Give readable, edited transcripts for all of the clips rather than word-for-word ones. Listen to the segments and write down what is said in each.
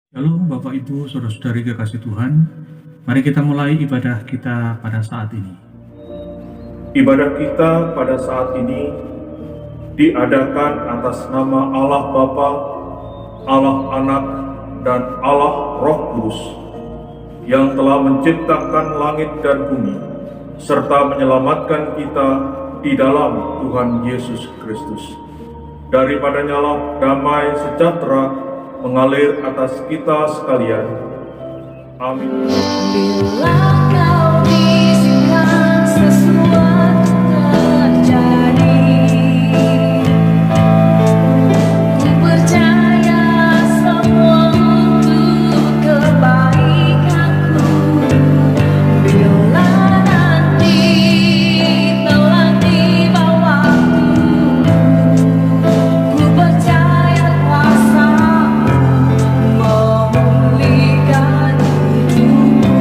Shalom Bapak Ibu, Saudara-saudari kekasih Tuhan. Mari kita mulai ibadah kita pada saat ini. Ibadah kita pada saat ini diadakan atas nama Allah Bapa, Allah Anak, dan Allah Roh Kudus yang telah menciptakan langit dan bumi serta menyelamatkan kita di dalam Tuhan Yesus Kristus. Daripadanya lah damai sejahtera mengalir atas kita sekalian. Amin. Bila kau izinkan sesuatu terjadi, ku percaya semua untuk kebaikanku. Bila nanti telah tiba waktu, ku percaya kuasa-Mu memulihkan hidupku.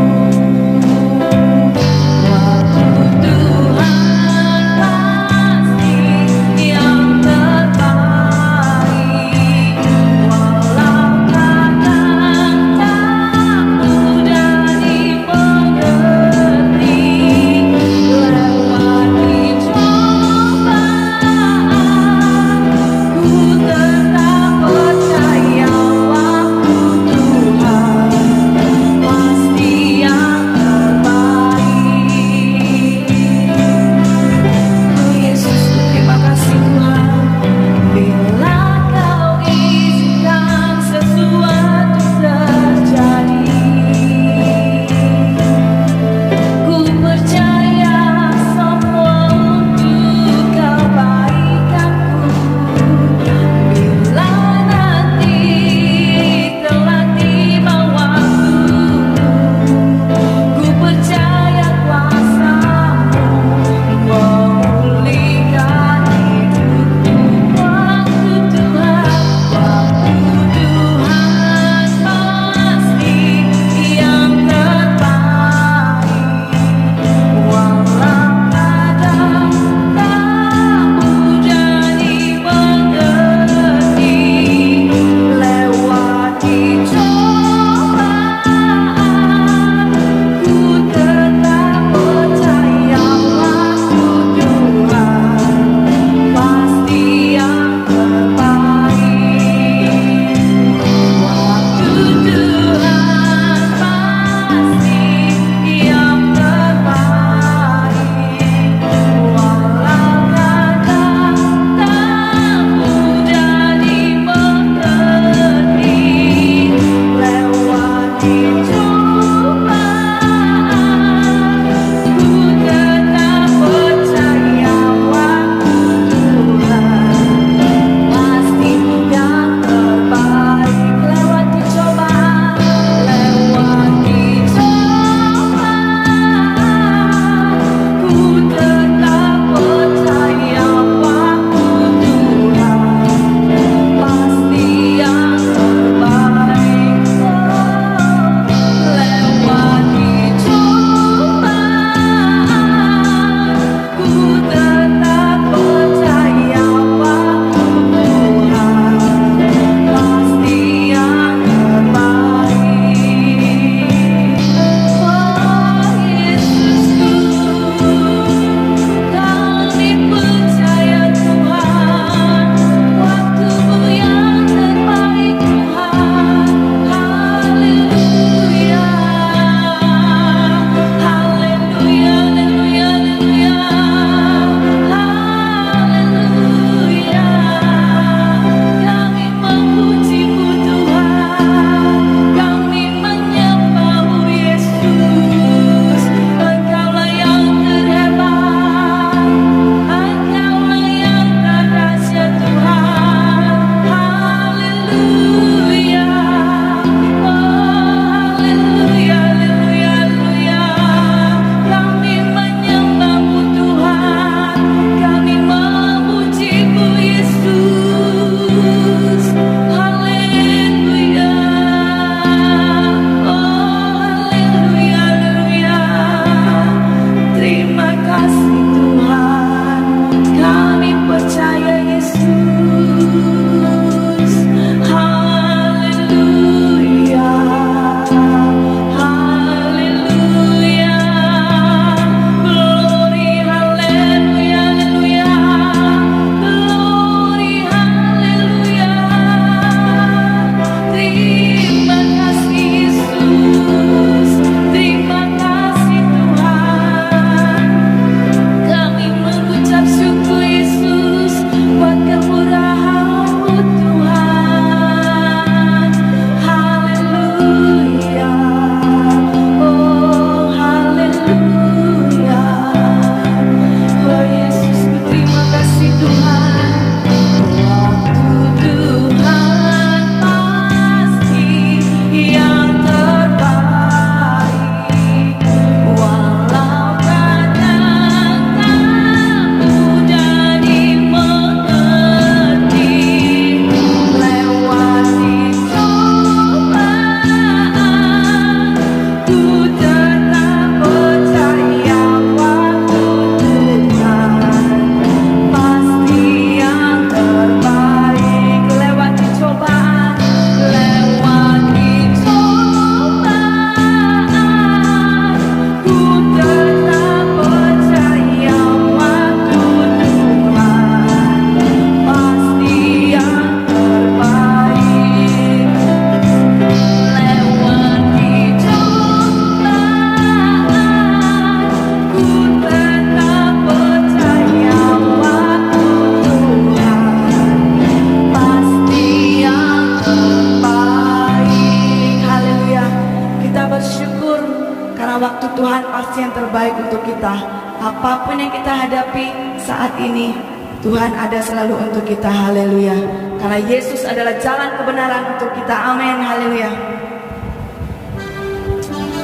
Tuhan pasti yang terbaik untuk kita. Apapun yang kita hadapi saat ini, Tuhan ada selalu untuk kita. Haleluya. Karena Yesus adalah jalan kebenaran untuk kita. Amin. Haleluya.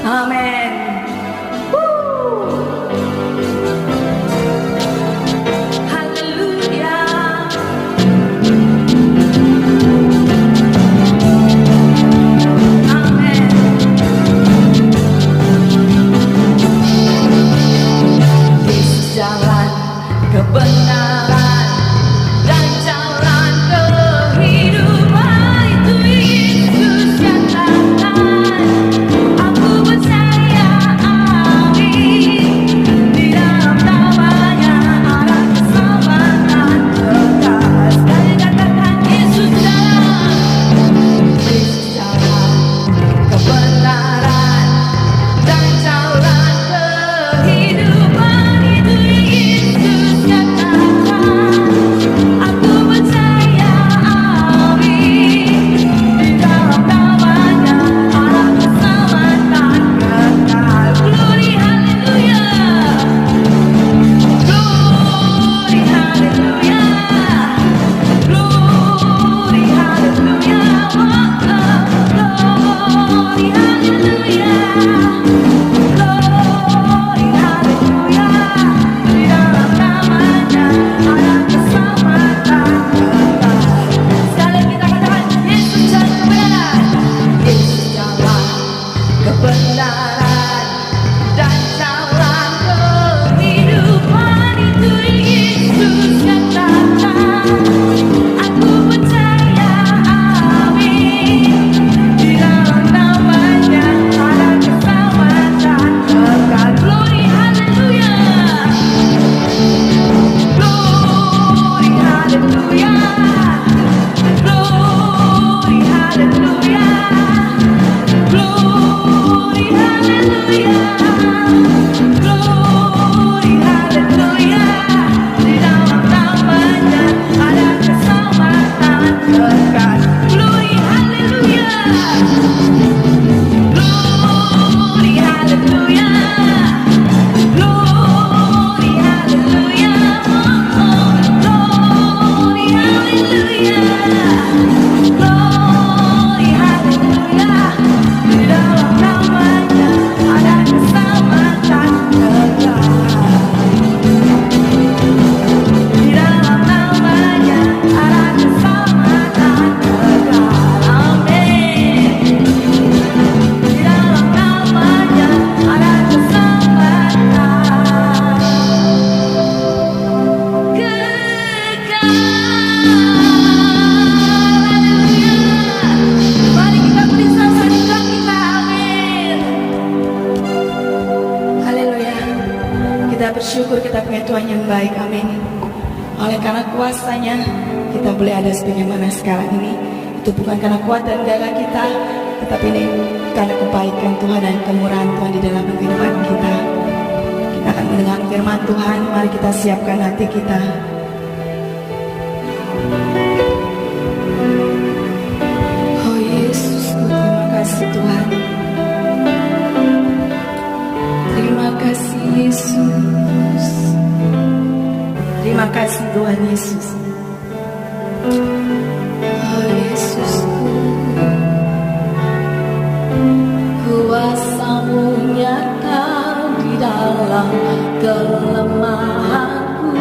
Amin. Haleluya. Amin. Yesus jalan kebenaran dan jalan kehidupan, itu Yesus yang datang. Aku percaya, amin. Di dalam namanya ada keselamatan kekal. Sekali katakan Yesus jalan kebenaran dan jalan kehidupan, itu Yesus yang datang. Aku percaya, amin. Di dalam namanya ada keselamatan kekal. Glory, haleluya. Glory, haleluya. Glory, haleluya. Glory, haleluya. Glory, haleluya. Di dalam namanya ada keselamatan kekal. Sekali kita katakan Yesus jalan kebenaran. Yesus jalan kebenaran dan jalan kehidupan, itu Yesus yang datang. Aku percaya, amin. Di dalam namanya ada keselamatan kekal. Glory, haleluya. Glory, haleluya. Glory, haleluya. Glory, haleluya. Glory, haleluya. Di dalam namanya ada keselamatan kekal. Glory, haleluya. Glory, haleluya. Glory, haleluya. Glory, haleluya. Glory, haleluya. Di dalam namanya ada keselamatan kekal. Di dalam namanya ada keselamatan kekal. Amin. Di dalam namanya ada keselamatan kekal. Haleluya. Mari kita beri selamat Tuhan kita. Amin. Haleluya. Kita bersyukur kita punya Tuhan yang baik. Amin. Oleh karena kuasanya kita boleh ada sebagaimana sekarang ini. Itu bukan karena kuat dan gagah kita, tetapi ini karena kebaikan Tuhan dan kemurahan Tuhan di dalam kehidupan kita. Kita akan mendengar firman Tuhan. Mari kita siapkan hati kita. Oh Yesusku, terima kasih Tuhan. Terima kasih Yesus. Terima kasih Tuhan Yesus. Oh Yesusku, kuasa-Mu nyata di dalam kelemahanku.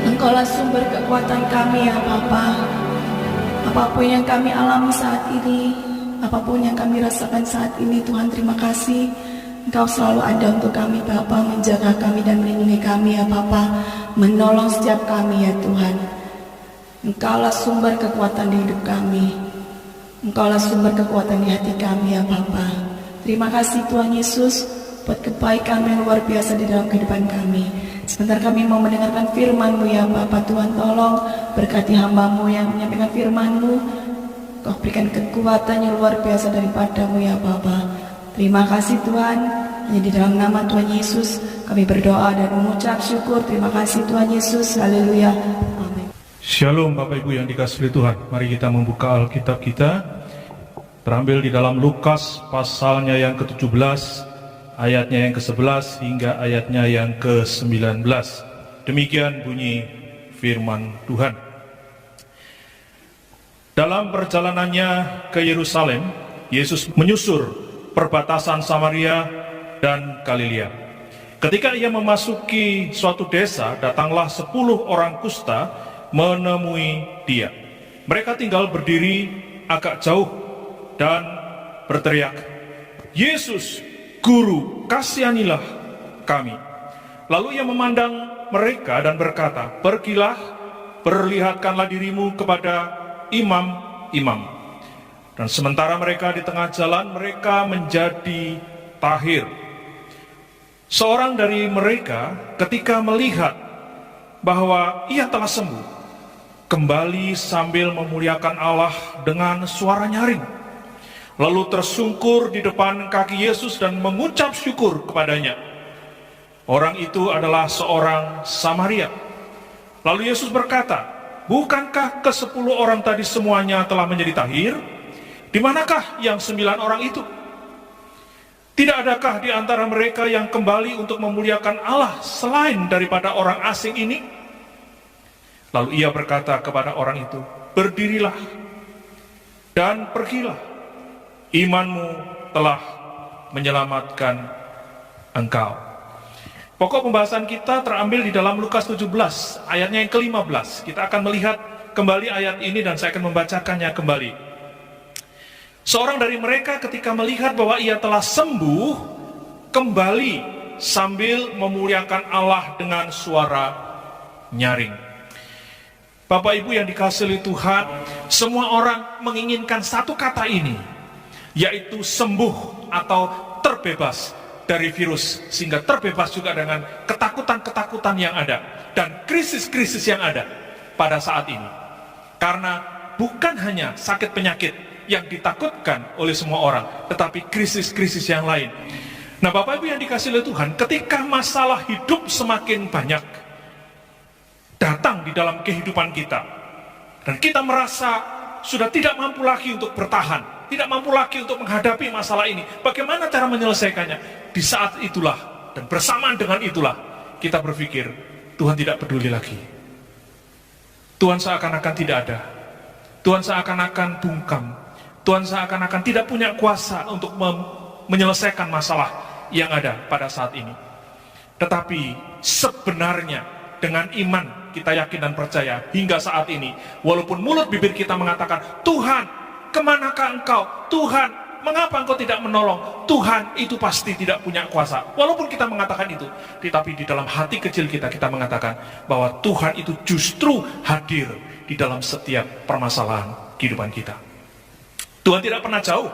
Engkaulah sumber kekuatan kami ya Bapa. Apapun yang kami alami saat ini, apapun yang kami rasakan saat ini, Tuhan terima kasih. Engkau selalu ada untuk kami Bapa, menjaga kami dan melindungi kami ya Bapa, menolong setiap kami ya Tuhan. Engkaulah sumber kekuatan di hidup kami. Engkaulah sumber kekuatan di hati kami ya Bapa. Terima kasih Tuhan Yesus buat kebaikan yang luar biasa di dalam kehidupan kami. Sebentar kami mau mendengarkan firman-Mu ya Bapa. Tuhan tolong berkati hamba-Mu yang menyampaikan firman-Mu. Kau berikan kekuatan yang luar biasa daripada-Mu ya Bapa. Terima kasih Tuhan. Hanya di dalam nama Tuhan Yesus kami berdoa dan mengucap syukur. Terima kasih Tuhan Yesus. Haleluya. Amin. Shalom Bapak Ibu yang dikasihi Tuhan. Mari kita membuka Alkitab kita. Terambil di dalam Lukas pasalnya yang ke-17, ayatnya yang ke-11 hingga ayatnya yang ke-19. Demikian bunyi firman Tuhan. Dalam perjalanannya ke Yerusalem, Yesus menyusur perbatasan Samaria dan Galilea. Ketika ia memasuki suatu desa, datanglah 10 orang kusta menemui dia. Mereka tinggal berdiri agak jauh dan berteriak, "Yesus, Guru, kasihanilah kami." Lalu ia memandang mereka dan berkata, "Pergilah, perlihatkanlah dirimu kepada imam-imam." Dan sementara mereka di tengah jalan, mereka menjadi tahir. Seorang dari mereka ketika melihat bahwa ia telah sembuh, kembali sambil memuliakan Allah dengan suara nyaring. Lalu tersungkur di depan kaki Yesus dan mengucap syukur kepadanya. Orang itu adalah seorang Samaria. Lalu Yesus berkata, "Bukankah ke-10 orang tadi semuanya telah menjadi tahir? Di manakah yang 9 orang itu? Tidak adakah di antara mereka yang kembali untuk memuliakan Allah selain daripada orang asing ini?" Lalu ia berkata kepada orang itu, "Berdirilah dan pergilah. Imanmu telah menyelamatkan engkau." Pokok pembahasan kita terambil di dalam Lukas 17, ayatnya yang ke-15. Kita akan melihat kembali ayat ini dan saya akan membacakannya kembali. Seorang dari mereka ketika melihat bahwa ia telah sembuh, kembali sambil memuliakan Allah dengan suara nyaring. Bapak Ibu yang dikasihi Tuhan, semua orang menginginkan satu kata ini, yaitu sembuh atau terbebas dari virus, sehingga terbebas juga dengan ketakutan-ketakutan yang ada dan krisis-krisis yang ada pada saat ini. Karena bukan hanya sakit penyakit yang ditakutkan oleh semua orang, tetapi krisis-krisis yang lain. Nah Bapak Ibu yang dikasihi Tuhan, ketika masalah hidup semakin banyak datang di dalam kehidupan kita, dan kita merasa sudah tidak mampu lagi untuk bertahan, tidak mampu lagi untuk menghadapi masalah ini, bagaimana cara menyelesaikannya? Di saat itulah dan bersamaan dengan itulah kita berpikir, Tuhan tidak peduli lagi. Tuhan seakan-akan tidak ada. Tuhan seakan-akan bungkam. Tuhan seakan-akan tidak punya kuasa untuk menyelesaikan masalah yang ada pada saat ini. Tetapi sebenarnya dengan iman kita yakin dan percaya hingga saat ini, walaupun mulut bibir kita mengatakan, "Tuhan, kemanakah engkau? Tuhan, mengapa engkau tidak menolong?" Tuhan itu pasti tidak punya kuasa. Walaupun kita mengatakan itu, tetapi di dalam hati kecil kita mengatakan bahwa Tuhan itu justru hadir di dalam setiap permasalahan kehidupan kita. Tuhan tidak pernah jauh.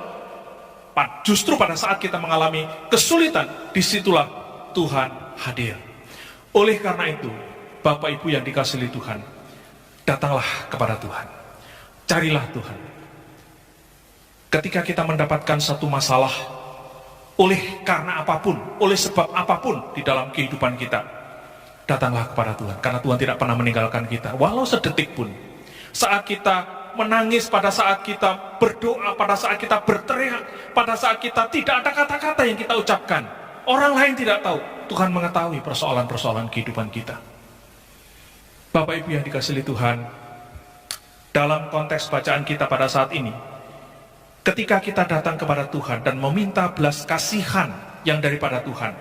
Justru pada saat kita mengalami kesulitan, disitulah Tuhan hadir. Oleh karena itu, Bapak Ibu yang dikasihi Tuhan, datanglah kepada Tuhan. Carilah Tuhan. Ketika kita mendapatkan satu masalah, oleh karena apapun, oleh sebab apapun di dalam kehidupan kita, datanglah kepada Tuhan. Karena Tuhan tidak pernah meninggalkan kita, walau sedetik pun. Saat kita menangis, pada saat kita berdoa, pada saat kita berteriak, pada saat kita tidak ada kata-kata yang kita ucapkan, orang lain tidak tahu, Tuhan mengetahui persoalan-persoalan kehidupan kita. Bapak Ibu yang dikasihi Tuhan, dalam konteks bacaan kita pada saat ini, ketika kita datang kepada Tuhan dan meminta belas kasihan yang daripada Tuhan,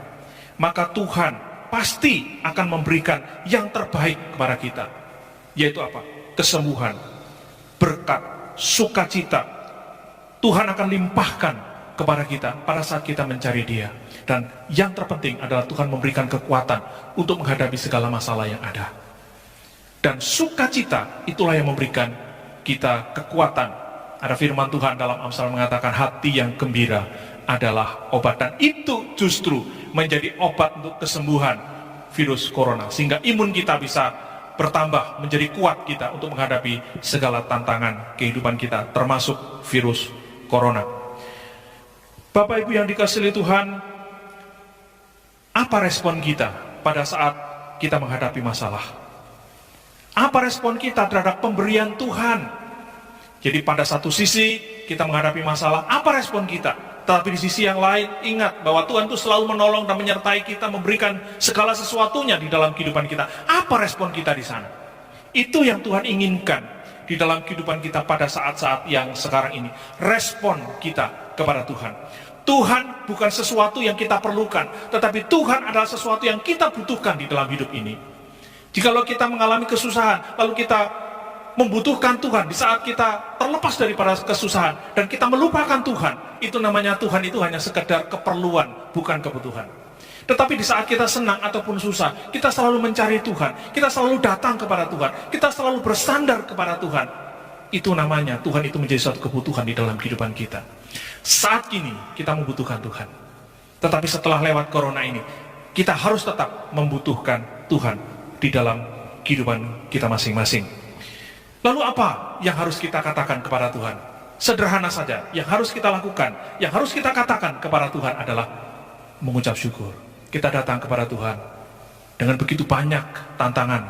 maka Tuhan pasti akan memberikan yang terbaik kepada kita. Yaitu apa? Kesembuhan, berkat, sukacita. Tuhan akan limpahkan kepada kita pada saat kita mencari Dia. Dan yang terpenting adalah Tuhan memberikan kekuatan untuk menghadapi segala masalah yang ada. Dan sukacita itulah yang memberikan kita kekuatan. Ada firman Tuhan dalam Amsal mengatakan hati yang gembira adalah obat. Dan itu justru menjadi obat untuk kesembuhan virus corona. Sehingga imun kita bisa bertambah, menjadi kuat kita untuk menghadapi segala tantangan kehidupan kita, termasuk virus corona. Bapak Ibu yang dikasihi Tuhan, apa respon kita pada saat kita menghadapi masalah? Apa respon kita terhadap pemberian Tuhan? Jadi pada satu sisi kita menghadapi masalah, apa respon kita? Tetapi di sisi yang lain, ingat bahwa Tuhan itu selalu menolong dan menyertai kita, memberikan segala sesuatunya di dalam kehidupan kita. Apa respon kita di sana? Itu yang Tuhan inginkan di dalam kehidupan kita pada saat-saat yang sekarang ini. Respon kita kepada Tuhan. Tuhan bukan sesuatu yang kita perlukan, tetapi Tuhan adalah sesuatu yang kita butuhkan di dalam hidup ini. Jikalau kita mengalami kesusahan, lalu kita membutuhkan Tuhan, di saat kita terlepas daripada kesusahan, dan kita melupakan Tuhan, itu namanya Tuhan itu hanya sekedar keperluan, bukan kebutuhan. Tetapi di saat kita senang ataupun susah, kita selalu mencari Tuhan, kita selalu datang kepada Tuhan, kita selalu bersandar kepada Tuhan. Itu namanya Tuhan itu menjadi suatu kebutuhan di dalam kehidupan kita. Saat ini kita membutuhkan Tuhan. Tetapi setelah lewat corona ini, kita harus tetap membutuhkan Tuhan di dalam kehidupan kita masing-masing. Lalu apa yang harus kita katakan kepada Tuhan? Sederhana saja, yang harus kita lakukan, yang harus kita katakan kepada Tuhan adalah mengucap syukur. Kita datang kepada Tuhan dengan begitu banyak tantangan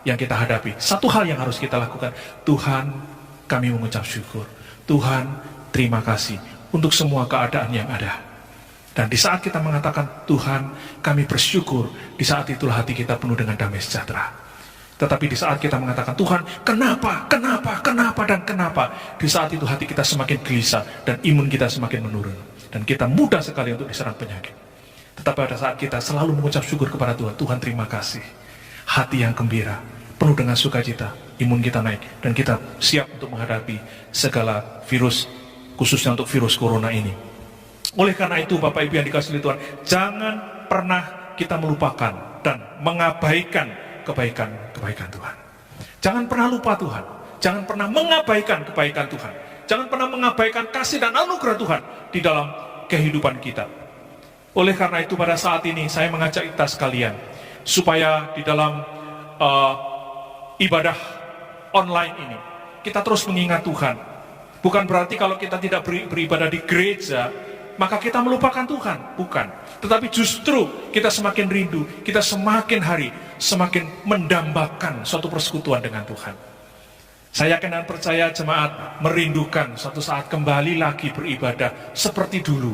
yang kita hadapi. Satu hal yang harus kita lakukan, Tuhan, kami mengucap syukur. Tuhan, terima kasih untuk semua keadaan yang ada. Dan di saat kita mengatakan, Tuhan, kami bersyukur, di saat itulah hati kita penuh dengan damai sejahtera. Tetapi di saat kita mengatakan, Tuhan, kenapa, dan kenapa, di saat itu hati kita semakin gelisah, dan imun kita semakin menurun. Dan kita mudah sekali untuk diserang penyakit. Tetapi pada saat kita selalu mengucap syukur kepada Tuhan, Tuhan terima kasih. Hati yang gembira, penuh dengan sukacita, imun kita naik, dan kita siap untuk menghadapi segala virus, khususnya untuk virus corona ini. Oleh karena itu, Bapak Ibu yang dikasihi Tuhan, jangan pernah kita melupakan dan mengabaikan kebaikan Tuhan. Jangan pernah lupa Tuhan. Jangan pernah mengabaikan kebaikan Tuhan. Jangan pernah mengabaikan kasih dan anugerah Tuhan di dalam kehidupan kita. Oleh karena itu pada saat ini saya mengajak kita sekalian supaya di dalam ibadah online ini kita terus mengingat Tuhan. Bukan berarti kalau kita tidak beribadah di gereja maka kita melupakan Tuhan, bukan. Tetapi justru kita semakin rindu, kita semakin hari semakin mendambakan suatu persekutuan dengan Tuhan. Saya yakin dan percaya jemaat merindukan suatu saat kembali lagi beribadah seperti dulu.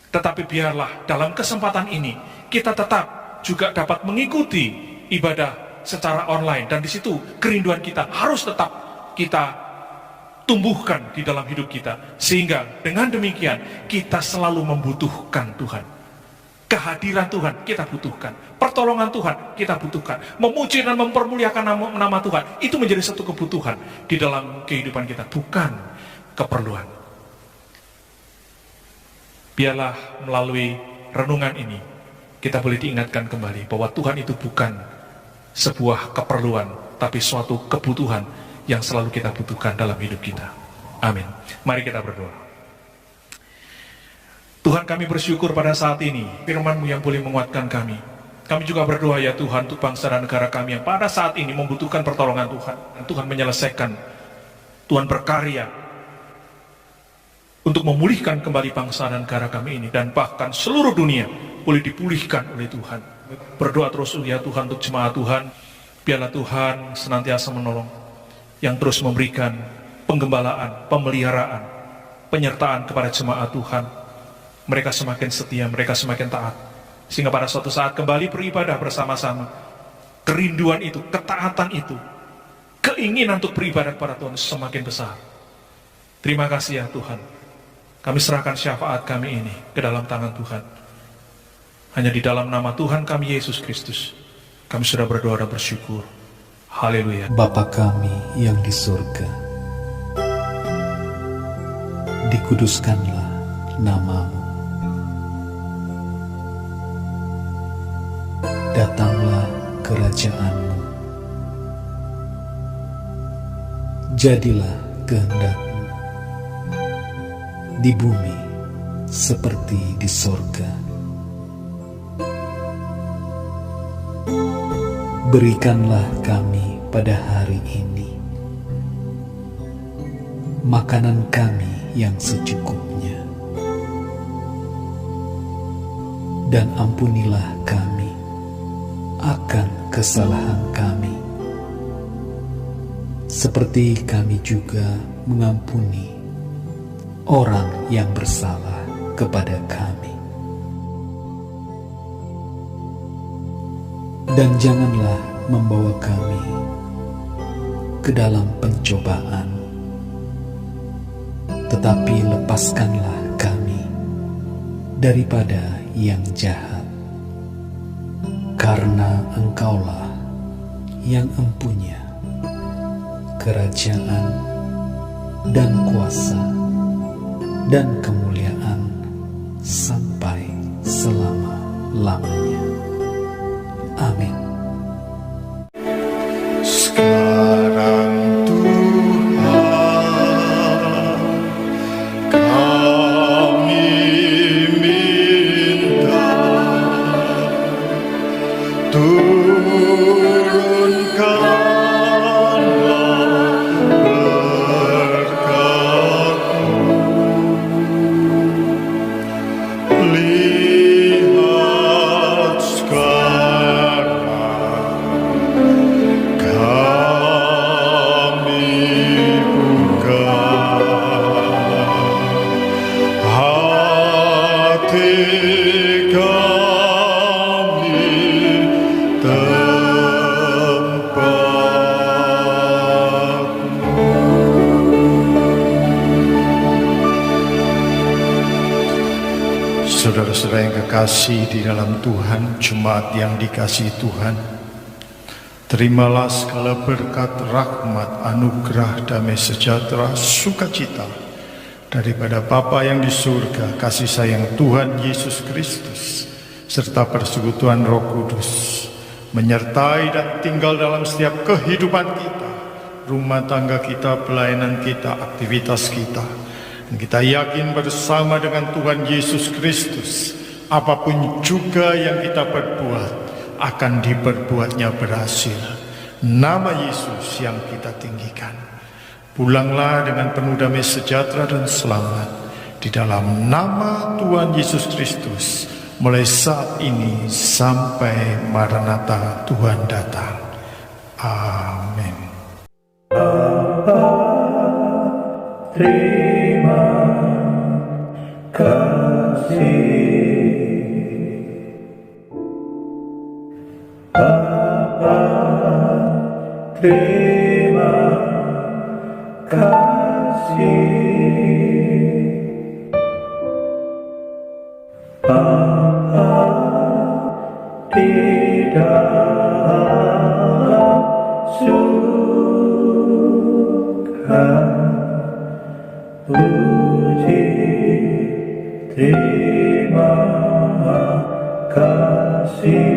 Tetapi biarlah dalam kesempatan ini kita tetap juga dapat mengikuti ibadah secara online, dan di situ kerinduan kita harus tetap kita tumbuhkan di dalam hidup kita, sehingga dengan demikian kita selalu membutuhkan Tuhan. Kehadiran Tuhan kita butuhkan, pertolongan Tuhan kita butuhkan, memuji dan mempermuliakan nama Tuhan itu menjadi satu kebutuhan di dalam kehidupan kita, bukan keperluan. Biarlah melalui renungan ini kita boleh diingatkan kembali bahwa Tuhan itu bukan sebuah keperluan, tapi suatu kebutuhan yang selalu kita butuhkan dalam hidup kita. Amin. Mari kita berdoa. Tuhan, kami bersyukur pada saat ini firman-Mu yang boleh menguatkan kami. Kami juga berdoa ya Tuhan untuk bangsa dan negara kami yang pada saat ini membutuhkan pertolongan Tuhan. Dan Tuhan menyelesaikan, Tuhan berkarya untuk memulihkan kembali bangsa dan negara kami ini, dan bahkan seluruh dunia boleh dipulihkan oleh Tuhan. Berdoa terus ya Tuhan untuk jemaat Tuhan. Biarlah Tuhan senantiasa menolong, yang terus memberikan penggembalaan, pemeliharaan, penyertaan kepada jemaat Tuhan. Mereka semakin setia, mereka semakin taat, sehingga pada suatu saat kembali beribadah bersama-sama, kerinduan itu, ketaatan itu, keinginan untuk beribadah kepada Tuhan semakin besar. Terima kasih ya Tuhan. Kami serahkan syafaat kami ini ke dalam tangan Tuhan. Hanya di dalam nama Tuhan kami Yesus Kristus kami sudah berdoa dan bersyukur. Haleluya. Bapa kami yang di surga, dikuduskanlah nama-Mu. Datanglah kerajaan-Mu. Jadilah kehendak-Mu di bumi seperti di sorga. Berikanlah kami pada hari ini makanan kami yang secukupnya, dan ampunilah kami akan kesalahan kami, seperti kami juga mengampuni orang yang bersalah kepada kami. Dan janganlah membawa kami ke dalam pencobaan, tetapi lepaskanlah kami daripada yang jahat. Karena Engkaulah yang empunya kerajaan dan kuasa dan kemuliaan sampai selama-lamanya. Amin. Sekarang Tuhan, kami minta turunkanlah berkat-Mu. Lihat sekarang kami buka hati kami tempat-Mu. Saudara-saudara yang kekasih di dalam Tuhan, jemaat yang dikasihi Tuhan, terimalah segala berkat, rahmat, anugerah, damai sejahtera, sukacita daripada Bapa yang di surga, kasih sayang Tuhan Yesus Kristus, serta persekutuan Roh Kudus, menyertai dan tinggal dalam setiap kehidupan kita, rumah tangga kita, pelayanan kita, aktivitas kita. Dan kita yakin bersama dengan Tuhan Yesus Kristus, apapun juga yang kita perbuat, akan diperbuatnya berhasil. Nama Yesus yang kita tinggikan. Pulanglah dengan penuh damai sejahtera dan selamat di dalam nama Tuhan Yesus Kristus, mulai saat ini sampai Maranatha Tuhan datang. Amin. Terima kasih Bapa, terima kasih Bapa, di dalam surga. Puji, terima kasih.